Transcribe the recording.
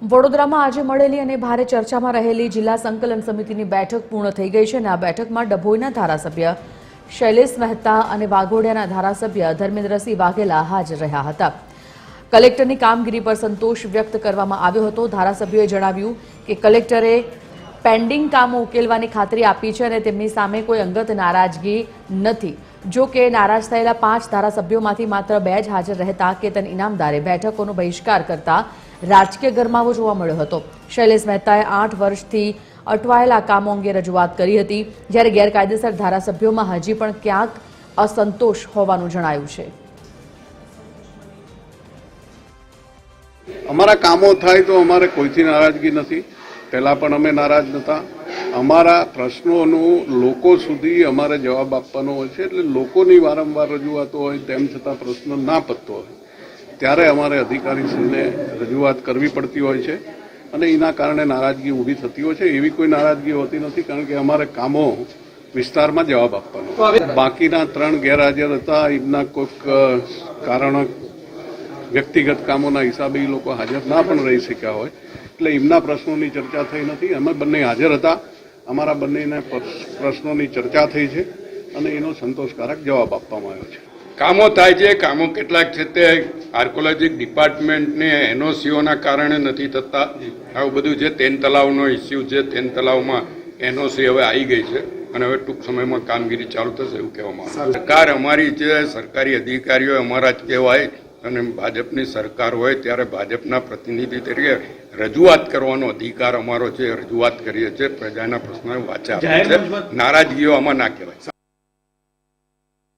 વડોદરામાં આજે મળેલી અને ભારે ચર્ચામાં રહેલી જિલ્લા સંકલન સમિતિની બેઠક પૂર્ણ થઈ ગઈ છે અને આ બેઠકમાં ડભોઈના ધારાસભ્ય શૈલેષ મહેતા અને વાઘોડિયાના ધારાસભ્ય ધર્મેન્દ્રસિંહ વાઘેલા હાજર રહ્યા હતા। કલેક્ટરની કામગીરી પર સંતોષ વ્યક્ત કરવામાં આવ્યો હતો। ધારાસભ્યોએ જણાવ્યું કે કલેક્ટરે પેન્ડિંગ કામો ઉકેલવાની ખાતરી આપી છે અને તેમની સામે કોઈ અંગત નારાજગી નથી। જો કે નારાજ થયેલા 5 ધારાસભ્યોમાંથી માત્ર 2 જ હાજર રહેતા કેતન ઇનામદારે બેઠકોનો બહિષ્કાર કરતા રાજકીય ગરમાવો જોવા મળ્યો હતો। શૈલેષ મહેતાએ 8 વર્ષથી અટવાયેલા કામો અંગે રજૂઆત કરી હતી, જ્યારે ગેરકાયદેસર ધારાસભ્યોમાં હજી પણ ક્યાંક અસંતોષ હોવાનું જણાયું છે। અમારા કામો થાય તો અમારે કોઈથી નારાજગી નથી। પહેલા પણ અમે નારાજ નહોતા। અમારા પ્રશ્નોનું લોકો સુધી અમારે જવાબ આપવાનો હોય છે, એટલે લોકોની વારંવાર રજૂઆતો હોય તેમ છતાં પ્રશ્ન ના પતતો હોય ત્યારે અમારે અધિકારીશ્રીને રજૂઆત કરવી પડતી હોય છે અને એના કારણે નારાજગી ઊભી થતી હોય છે। એવી કોઈ નારાજગી હોતી નથી, કારણ કે અમારે કામો વિસ્તારમાં જવાબ આપવાનો। બાકીના 3 ગેરહાજર હતા, એમના કોઈક કારણ વ્યક્તિગત કામોના હિસાબે એ લોકો હાજર ના પણ રહી શક્યા હોય, એટલે એમના પ્રશ્નોની ચર્ચા થઈ નથી। અમે બંને હાજર હતા, અમારા બંનેના પ્રશ્નોની ચર્ચા થઈ છે અને એનો સંતોષકારક જવાબ આપવામાં આવ્યો છે। કામો થાય છે, કામો કેટલાક છે તે આર્કોલોજી ડિપાર્ટમેન્ટને એનઓસીઓના કારણે નથી થતા। આવું બધું છે। તેન તલાવનો ઇસ્યુ છે, તેન તલાવમાં એનઓસી હવે આવી ગઈ છે અને હવે ટૂંક સમયમાં કામગીરી ચાલુ થશે એવું કહેવામાં આવે છે। સરકાર અમારી છે, સરકારી અધિકારીઓ અમારા જ કહેવાય અને ભાજપની સરકાર હોય ત્યારે ભાજપના પ્રતિનિધિ તરીકે રજૂઆત કરવાનો અધિકાર અમારો છે। રજૂઆત કરીએ છીએ, પ્રજાના પ્રશ્નો વાંચા આપીએ છીએ। નારાજગીઓ આમાં ના કહેવાય।